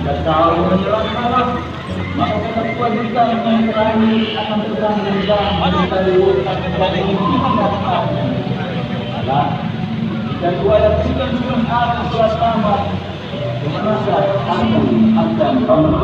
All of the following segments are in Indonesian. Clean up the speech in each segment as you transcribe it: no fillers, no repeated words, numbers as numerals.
Jika kau menyerang kalah, maka kita kewajiban mengurangi akan bertanggung jawab dari urusan yang mendatang. Jika dua yang sudah ada surat tamat, kemenasa kamu akan kamu.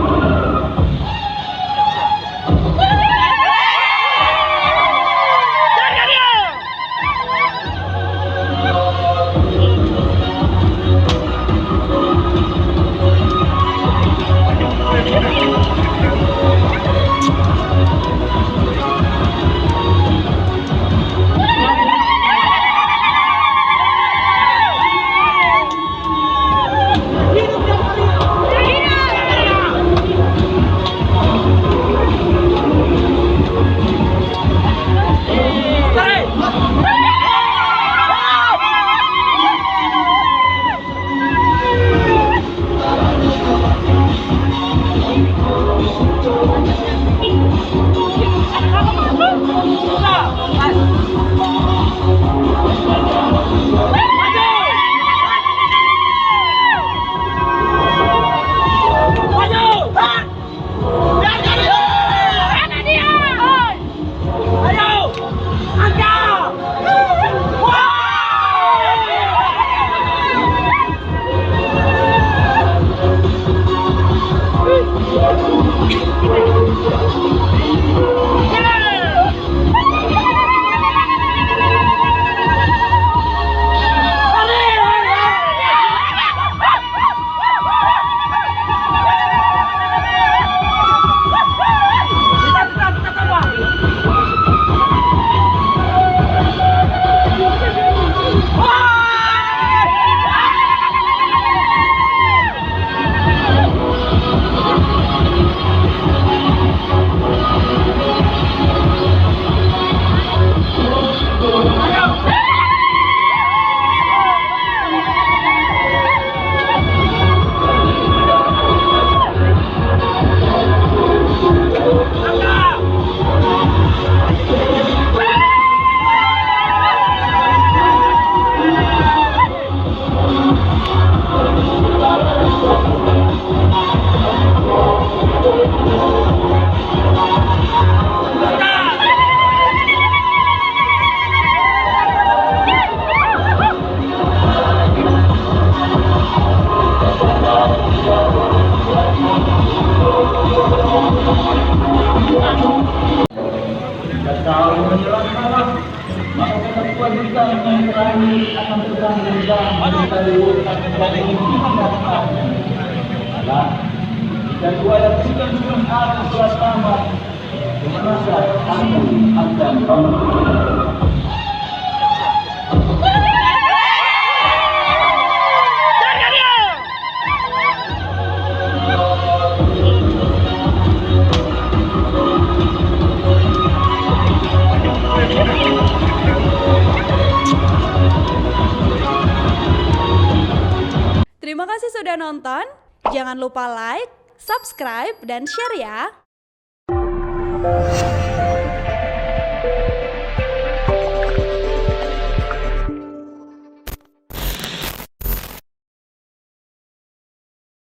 Kau menyerang kalah, maka kita kewajiban mengurangi akan bertanggung jawab dari urusan yang mendatang. Jika dua yang sudah ada surat tamat, kemenasa kamu akan kamu. Terima kasih sudah nonton. Jangan lupa like, subscribe, dan share ya.